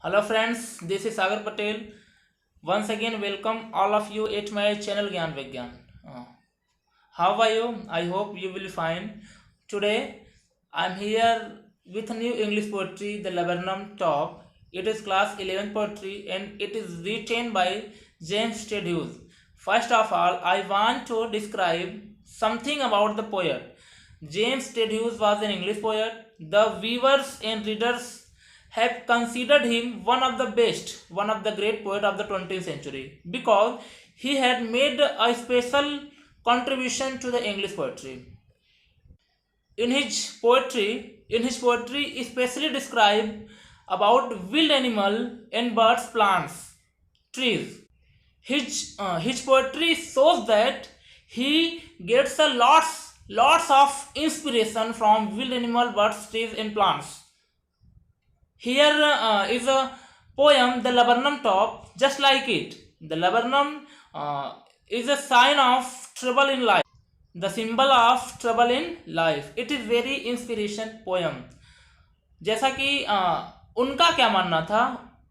Hello friends, this is Sagar Patel. Once again, welcome all of you at my channel Gyan Vigyan. Uh, how are you? I hope you will be fine. Today, I'm here with new English poetry, the Laburnum Top. It is class 11 poetry and it is written by James Ted Hughes. First of all, I want to describe something about the poet. James Ted Hughes was an English poet. The viewers and readers have considered him one of the best, one of the great poet of the 20th century because he had made a special contribution to the English poetry. In his poetry, especially describe about wild animal and birds, plants, trees. His poetry shows that he gets a lots of inspiration from wild animal, birds, trees, and plants. Here is a poem, The Laburnum Top, just like it. The laburnum is a sign of trouble in life, the symbol of trouble in life. It is very inspiration poem. जैसा कि उनका क्या मानना था,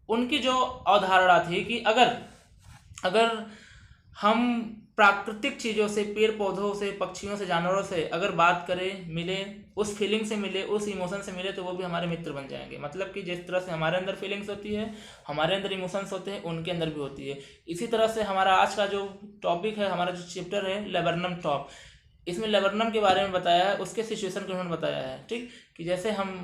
उनकी जो अवधारणा थी कि अगर अगर हम प्राकृतिक चीज़ों से, पेड़ पौधों से, पक्षियों से, जानवरों से अगर बात करें, मिले, उस फीलिंग से मिले, उस इमोशन से मिले, तो वो भी हमारे मित्र बन जाएंगे. मतलब कि जिस तरह से हमारे अंदर फीलिंग्स होती है, हमारे अंदर इमोशंस होते हैं, उनके अंदर भी होती है. इसी तरह से हमारा आज का जो टॉपिक है, हमारा जो चैप्टर है लेबरनम टॉप, इसमें लेबरनम के बारे में बताया है, उसके सिचुएशन को उन्होंने बताया है. ठीक, कि जैसे हम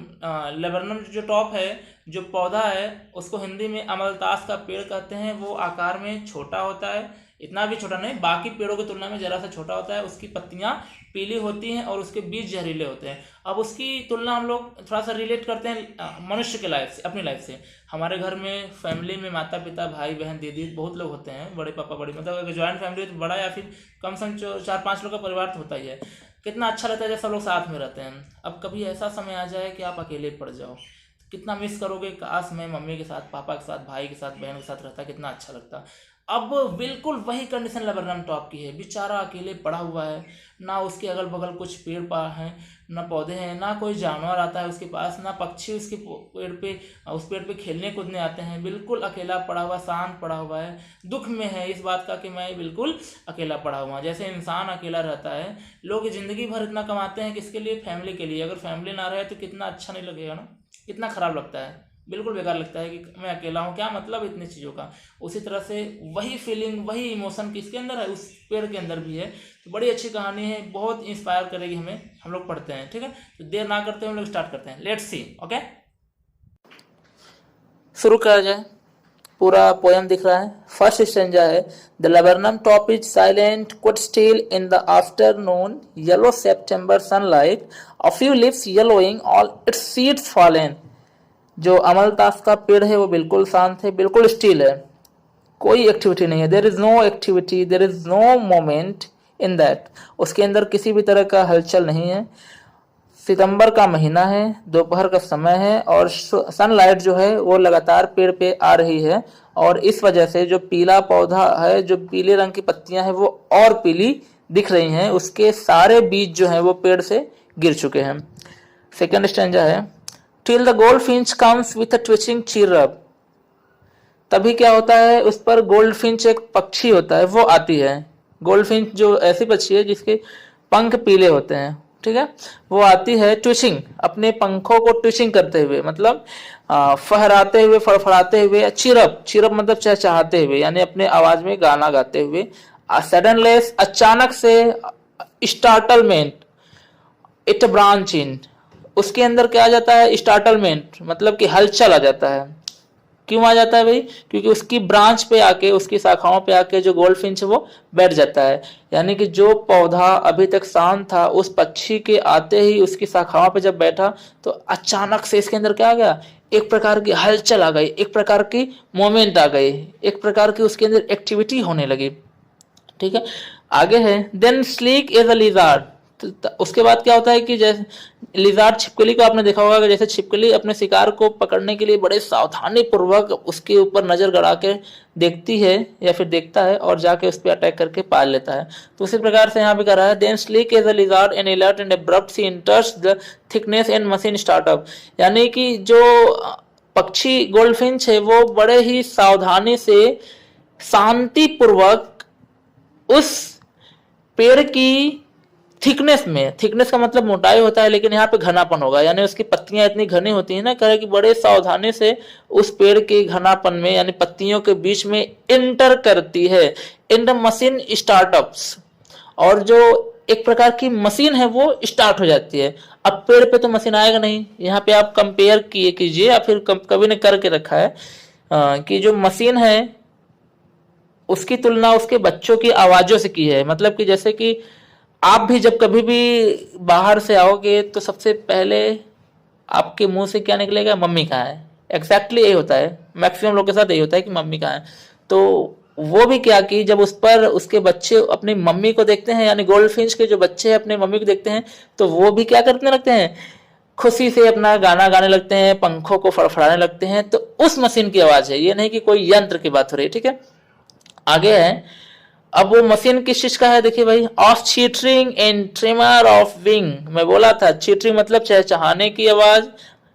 लेबरनम जो टॉप है, जो पौधा है, उसको हिंदी में अमलतास का पेड़ कहते हैं. वो आकार में छोटा होता है, इतना भी छोटा नहीं, बाकी पेड़ों की तुलना में ज़रा सा छोटा होता है. उसकी पत्तियां पीली होती हैं और उसके बीज जहरीले होते हैं. अब उसकी तुलना हम लोग थोड़ा सा रिलेट करते हैं मनुष्य के लाइफ से, अपनी लाइफ से. हमारे घर में, फैमिली में माता पिता, भाई बहन, दीदी, बहुत लोग होते हैं, बड़े पापा, बड़ी, मतलब अगर ज्वाइंट फैमिली है तो बड़ा, या फिर कम से कम 4-5 लोग का परिवार तो होता ही है. कितना अच्छा लगता है जब सब लोग साथ में रहते हैं. अब कभी ऐसा समय आ जाए कि आप अकेले पड़ जाओ, कितना मिस करोगे, काश मैं मम्मी के साथ, पापा के साथ, भाई के साथ, बहन के साथ रहता, कितना अच्छा लगता. अब बिल्कुल वही कंडीशन लेबरनम टॉप की है. बेचारा अकेले पड़ा हुआ है, ना उसके अगल बगल कुछ पेड़ पा हैं, ना पौधे हैं, ना कोई जानवर आता है उसके पास, ना पक्षी उसके उस पेड़ पे खेलने कूदने आते हैं. बिल्कुल अकेला पड़ा हुआ, शांत पड़ा हुआ है, दुख में है इस बात का कि मैं बिल्कुल अकेला पड़ा हुआ. जैसे इंसान अकेला रहता है, लोग ज़िंदगी भर इतना कमाते हैं किसके लिए? फैमिली के लिए. अगर फैमिली ना रहे तो कितना अच्छा नहीं लगेगा ना, कितना ख़राब लगता है, बिल्कुल बेकार लगता है कि मैं अकेला हूँ, क्या मतलब इतनी चीज़ों का. उसी तरह से वही फीलिंग, वही इमोशन किसके अंदर है? उस पेड़ के अंदर भी है. तो बड़ी अच्छी कहानी है, बहुत इंस्पायर करेगी हमें. हम लोग पढ़ते हैं, ठीक है. तो देर ना करते हम लोग स्टार्ट करते हैं. Let's see. ओके, शुरू करा जाए. पूरा पोयम दिख रहा है. फर्स्ट स्टेंजा है, the laburnum top is silent, quite still in the afternoon, yellow September sunlight, a few leaves yellowing, all it's seeds fallen. जो अमलतास का पेड़ है वो बिल्कुल शांत है, बिल्कुल स्टिल है, कोई एक्टिविटी नहीं है. There is no activity, there is no moment in that. उसके अंदर किसी भी तरह का हलचल नहीं है. सितंबर का महीना है, दोपहर का समय है और सनलाइट जो है वो लगातार पेड़ पे आ रही है. और इस वजह से जो पीला पौधा है, जो पीले रंग की पत्तियां हैं वो और पीली दिख रही हैं. उसके सारे बीज जो हैं वो पेड़ से गिर चुके हैं. सेकेंड स्टैंजा है, till the goldfinch comes with a twitching chirrup. तभी क्या होता है, उस पर गोल्डफिंच एक पक्षी होता है, वो आती है. गोल्डफिंच जो ऐसी पक्षी है जिसके पंख पीले होते हैं, ठीक है. वो आती है ट्विचिंग, अपने पंखों को ट्विचिंग करते हुए, मतलब फहराते हुए, फड़फड़ाते हुए. चीरअप, चीरअप मतलब चहचहाते हुए, यानी अपने आवाज में गाना गाते हुए. सडनलेस, अचानक से. स्टार्टलमेंट, इट ब्रांच इन, उसके अंदर क्या आ जाता है? स्टार्टलमेंट, मतलब कि हलचल आ जाता है. क्यों आ जाता है भाई? क्योंकि उसकी ब्रांच पे आके, उसकी शाखाओं पे आके जो गोल्डफिंच है वो बैठ जाता है. यानी कि जो पौधा अभी तक शांत था, उस पक्षी के आते ही उसकी शाखाओं पे जब बैठा तो अचानक से इसके अंदर क्या आ गया? एक प्रकार की हलचल आ गई, एक प्रकार की मोमेंट आ गई, एक प्रकार की उसके अंदर एक्टिविटी होने लगी. ठीक है, आगे है, then sleek as a lizard. उसके बाद क्या होता है कि जैसे लिजार्ड, छिपकली को आपने देखा होगा कि जैसे छिपकली अपने शिकार को पकड़ने के लिए बड़े सावधानी पूर्वक उसके ऊपर नजर गड़ा के देखती है या फिर देखता है और जाके उस पर अटैक करके पाल लेता है. तो उसी प्रकार से यहाँ पे कर रहा है, then sleek as a lizard and alert and abrupt she enters the thickness and machine startup. यानी कि जो पक्षी गोल्डफिंच है वो बड़े ही सावधानी से शांति पूर्वक उस पेड़ की थिकनेस में, थिकनेस का मतलब मोटाई होता है लेकिन यहाँ पे घनापन होगा, यानी उसकी पत्तियां इतनी घनी होती है ना, कह रहे कि बड़े सावधानी से उस पेड़ के घनापन में यानी पत्तियों के बीच में इंटर करती है इन द मशीन स्टार्टअप्स, और जो एक प्रकार की मशीन है वो स्टार्ट हो जाती है। अब पेड़ पे तो मशीन आएगा नहीं, यहाँ पे आप कंपेयर कीजिए या फिर कभी ने करके रखा है कि जो मशीन है उसकी तुलना उसके बच्चों की आवाजों से की है। मतलब कि जैसे कि आप भी जब कभी भी बाहर से आओगे तो सबसे पहले आपके मुंह से क्या निकलेगा, मम्मी कहाँ है। एग्जैक्टली यही होता है, मैक्सिमम लोग के साथ यही होता है कि मम्मी कहाँ है। तो वो भी क्या कि जब उस पर उसके बच्चे अपनी मम्मी को देखते हैं, यानी गोल्डफिंच के जो बच्चे हैं अपनी मम्मी को देखते हैं, तो वो भी क्या करने लगते हैं, खुशी से अपना गाना गाने लगते हैं, पंखों को फड़फड़ाने लगते हैं। तो उस मशीन की आवाज है, ये नहीं कि कोई यंत्र की बात हो रही है। ठीक है, आगे है। अब वो मशीन किस चीज का है, देखिए भाई, of chittering and tremor of wing. मैं बोला था चीटरिंग मतलब चहचहाने की आवाज,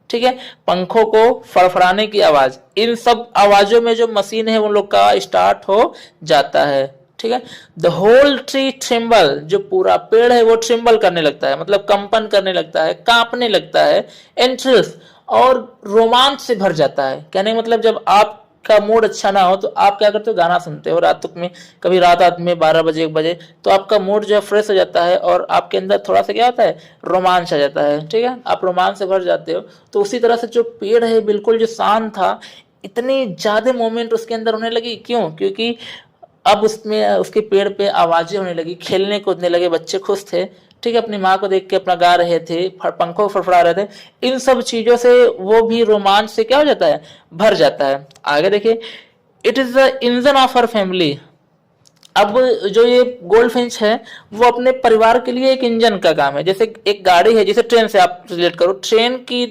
ठीक है, पंखों को फड़फड़ाने की आवाज, इन सब आवाजों में जो मशीन है उन लोग का स्टार्ट हो जाता है। ठीक है, द होल ट्री ट्रिम्बल, जो पूरा पेड़ है वो ट्रिम्बल करने लगता है, मतलब कंपन करने लगता है, कांपने लगता है, एंट्रल्स, और रोमांच से भर जाता है। कहने का मतलब जब आपका मूड अच्छा ना हो तो आप क्या करते हो, गाना सुनते हो रात में, कभी रात में 12 बजे 1 बजे, तो आपका मूड जो है फ्रेश हो जाता है और आपके अंदर थोड़ा सा क्या होता है, रोमांच आ जाता है। ठीक है, आप रोमांच से भर जाते हो। तो उसी तरह से जो पेड़ है बिल्कुल जो शांत था, इतनी ज्यादा मूवमेंट उसके अंदर होने लगी। क्यों? क्योंकि अब उसमें उसके पेड़ पे आवाजें होने लगी, खेलने कूदने लगे, बच्चे खुश थे। ठीक है, अपनी माँ को देख के अपना गा रहे थे, पंखों को फड़फड़ा रहे थे। इन सब चीजों से वो भी रोमांच से क्या हो जाता है, भर जाता है। आगे देखिए, it is the engine of our family. अब जो ये गोल्डफिंच है वो अपने परिवार के लिए एक इंजन का काम है। जैसे एक गाड़ी है, जैसे ट्रेन से आप रिलेट करो, ट्रेन की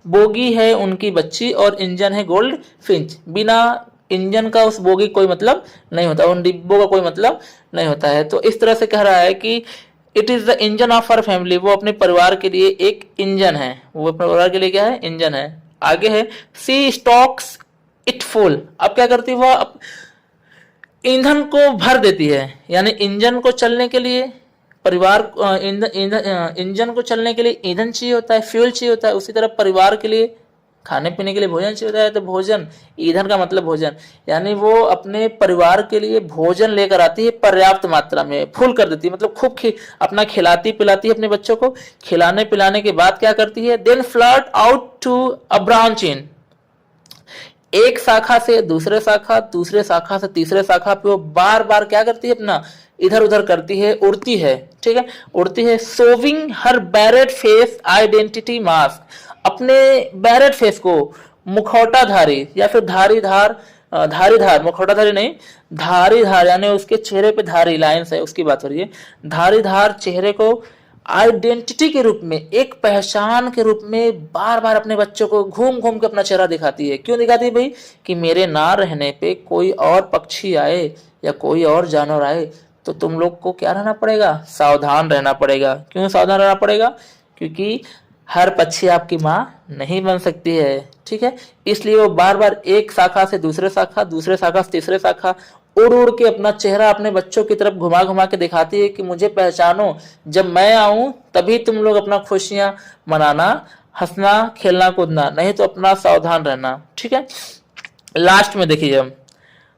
बोगी है उनकी बच्ची और इंजन है गोल्डफिंच। बिना इंजन का उस बोगी कोई मतलब नहीं होता, उन डिब्बों का कोई मतलब नहीं होता है। तो इस तरह से कह रहा है कि it is the engine of our family, वो अपने परिवार के लिए एक इंजन है, वो अपने परिवार के लिए क्या है, इंजन है। आगे है, सी स्टॉक्स इट फुल। अब क्या करती है वो, ईंधन को भर देती है, यानी इंजन को चलने के लिए परिवार, इंजन को चलने के लिए ईंधन चाहिए होता है, फ्यूल चाहिए होता है। उसी तरह परिवार के लिए खाने पीने के लिए भोजन चाहिए होता है। तो भोजन, ईंधन का मतलब भोजन, यानी वो अपने परिवार के लिए भोजन लेकर आती है पर्याप्त मात्रा में, फुल कर देती है, मतलब खूब अपना खिलाती पिलाती है अपने बच्चों को। खिलाने पिलाने के बाद क्या करती है, then flood out to a branch in, एक शाखा से दूसरे शाखा, दूसरे शाखा से तीसरे शाखा पे वो बार बार क्या करती है, अपना इधर उधर करती है, उड़ती है। ठीक है, उड़ती है। सोविंग हर बैरेड फेस आइडेंटिटी मास्क, अपने बैरेड फेस को, मुखौटाधारी या फिर धारीधार, धारीधार, मुखौटाधारी नहीं, धारीधार, यानी उसके चेहरे पे धारी लाइंस है उसकी बात हो रही है। धारीधार चेहरे को आइडेंटिटी के रूप में, एक पहचान के रूप में बार बार अपने बच्चों को घूम घूम के अपना चेहरा दिखाती है। क्यों दिखाती है भाई, कि मेरे ना रहने पे कोई और पक्षी आए या कोई और जानवर आए तो तुम लोग को क्या रहना पड़ेगा, सावधान रहना पड़ेगा। क्यों सावधान रहना पड़ेगा, क्योंकि हर पक्षी आपकी माँ नहीं बन सकती है। ठीक है, इसलिए वो बार बार एक शाखा से दूसरे शाखा, दूसरे शाखा से तीसरे शाखा उड़ उड़ के अपना चेहरा अपने बच्चों की तरफ घुमा घुमा के दिखाती है कि मुझे पहचानो, जब मैं आऊं तभी तुम लोग अपना खुशियां मनाना, हंसना, खेलना कूदना, नहीं तो अपना सावधान रहना। ठीक है, लास्ट में देखिए,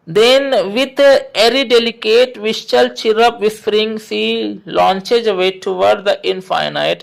then with airy delicate whistle chirrup whispering she launches away toward the infinite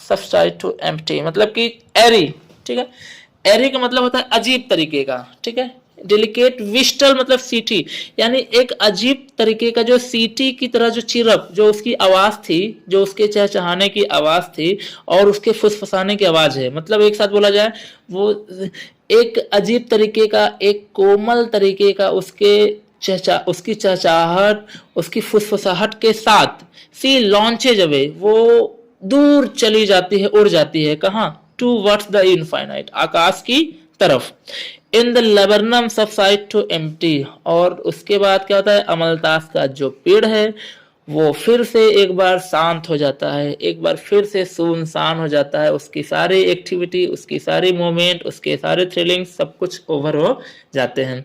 subside to empty। मतलब कि airy, ठीक है, airy का मतलब होता है अजीब तरीके का। ठीक है, डेलिकेट, विस्टल मतलब सीटी, यानी एक अजीब तरीके का जो सीटी की तरह जो चिरप, जो उसकी आवाज थी, जो उसके चहचहाने की आवाज थी और उसके फुसफुसाने की आवाज है। मतलब एक साथ बोला जाए, वो एक अजीब तरीके का, एक कोमल तरीके का उसकी चहचहाहट, उसकी फुसफुसाहट के साथ सी लॉन्चेज अवे, वो दूर चली जाती है, उड़ जाती है। कहाँ, टू वर्ड्स द इनफाइनाइट, आकाश की तरफ। In the laburnum subside to empty, और उसके बाद क्या होता है, अमलतास का जो पेड़ है वो फिर से एक बार शांत हो जाता है, एक बार फिर से सुनसान हो जाता है, उसकी सारी एक्टिविटी, उसकी सारी मोमेंट, उसके सारे थ्रिलिंग्स सब कुछ ओवर हो जाते हैं।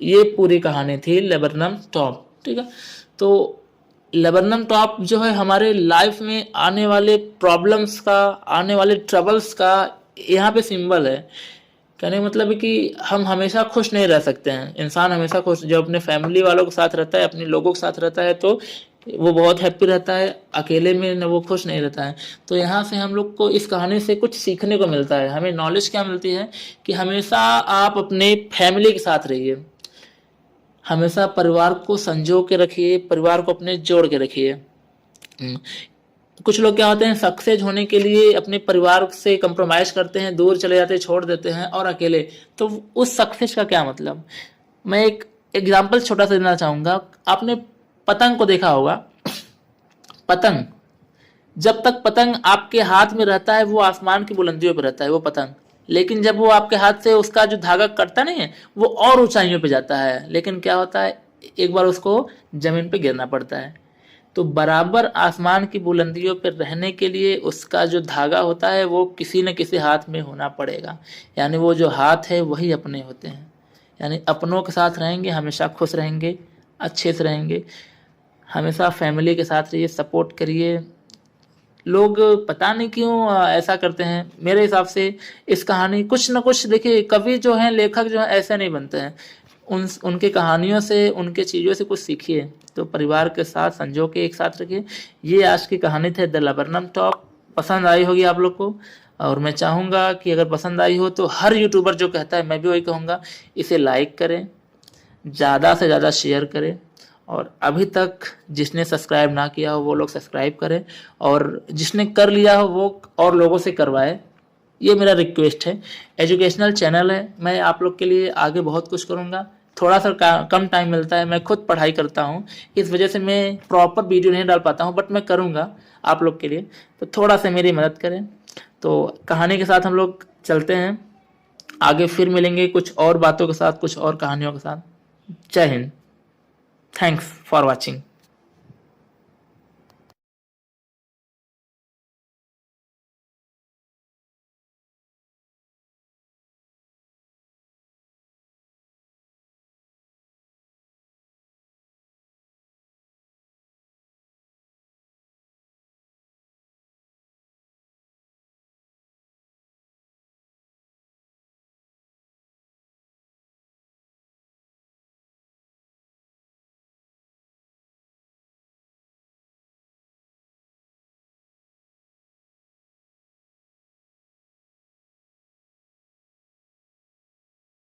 ये पूरी कहानी थी लेबरनम टॉप। ठीक है, तो लेबरनम टॉप जो है हमारे लाइफ में आने वाले प्रॉब्लम्स का, आने वाले ट्रबल्स का यहाँ पे सिंबल है। कहने का मतलब है कि हम हमेशा खुश नहीं रह सकते हैं। इंसान हमेशा खुश, जो अपने फैमिली वालों के साथ रहता है, अपने लोगों के साथ रहता है, तो वो बहुत हैप्पी रहता है, अकेले में न वो खुश नहीं रहता है। तो यहाँ से हम लोग को इस कहानी से कुछ सीखने को मिलता है। हमें नॉलेज क्या मिलती है कि हमेशा आप अपने फैमिली के साथ रहिए, हमेशा परिवार को संजो के रखिए, परिवार को अपने जोड़ के रखिए। कुछ लोग क्या होते हैं, सक्सेस होने के लिए अपने परिवार से कंप्रोमाइज करते हैं, दूर चले जाते हैं, छोड़ देते हैं और अकेले। तो उस सक्सेस का क्या मतलब? मैं एक एग्जांपल छोटा सा देना चाहूँगा। आपने पतंग को देखा होगा। पतंग, जब तक पतंग आपके हाथ में रहता है वो आसमान की बुलंदियों पर रहता है वो पतंग, लेकिन जब वो आपके हाथ से उसका जो धागा कटता नहीं है वो और ऊंचाइयों पे जाता है, लेकिन क्या होता है, एक बार उसको जमीन पे गिरना पड़ता है। तो बराबर आसमान की बुलंदियों पर रहने के लिए उसका जो धागा होता है वो किसी न किसी हाथ में होना पड़ेगा। यानी वो जो हाथ है वही अपने होते हैं। यानी अपनों के साथ रहेंगे, हमेशा खुश रहेंगे, अच्छे से रहेंगे, हमेशा फैमिली के साथ रहिए, सपोर्ट करिए। लोग पता नहीं क्यों ऐसा करते हैं। मेरे हिसाब से इस कहानी कुछ न कुछ, देखिए कवि जो हैं, लेखक जो हैं, ऐसे नहीं बनते हैं। उनके कहानियों से, उनके चीज़ों से कुछ सीखिए। तो परिवार के साथ संजो के एक साथ रखिए। ये आज की कहानी थे द लेबरनम टॉप। पसंद आई होगी आप लोग को, और मैं चाहूँगा कि अगर पसंद आई हो तो हर यूट्यूबर जो कहता है मैं भी वही कहूँगा, इसे लाइक करें, ज़्यादा से ज़्यादा शेयर करें, और अभी तक जिसने सब्सक्राइब ना किया हो वो लोग सब्सक्राइब करें, और जिसने कर लिया हो वो और लोगों से करवाए। ये मेरा रिक्वेस्ट है। एजुकेशनल चैनल है, मैं आप लोग के लिए आगे बहुत कुछ करूँगा। थोड़ा सा कम टाइम मिलता है, मैं खुद पढ़ाई करता हूँ, इस वजह से मैं प्रॉपर वीडियो नहीं डाल पाता हूँ, बट मैं करूँगा आप लोग के लिए। तो थोड़ा सा मेरी मदद करें। तो कहानी के साथ हम लोग चलते हैं आगे, फिर मिलेंगे कुछ और बातों के साथ, कुछ और कहानियों के साथ। जय हिंद। Thanks for watching.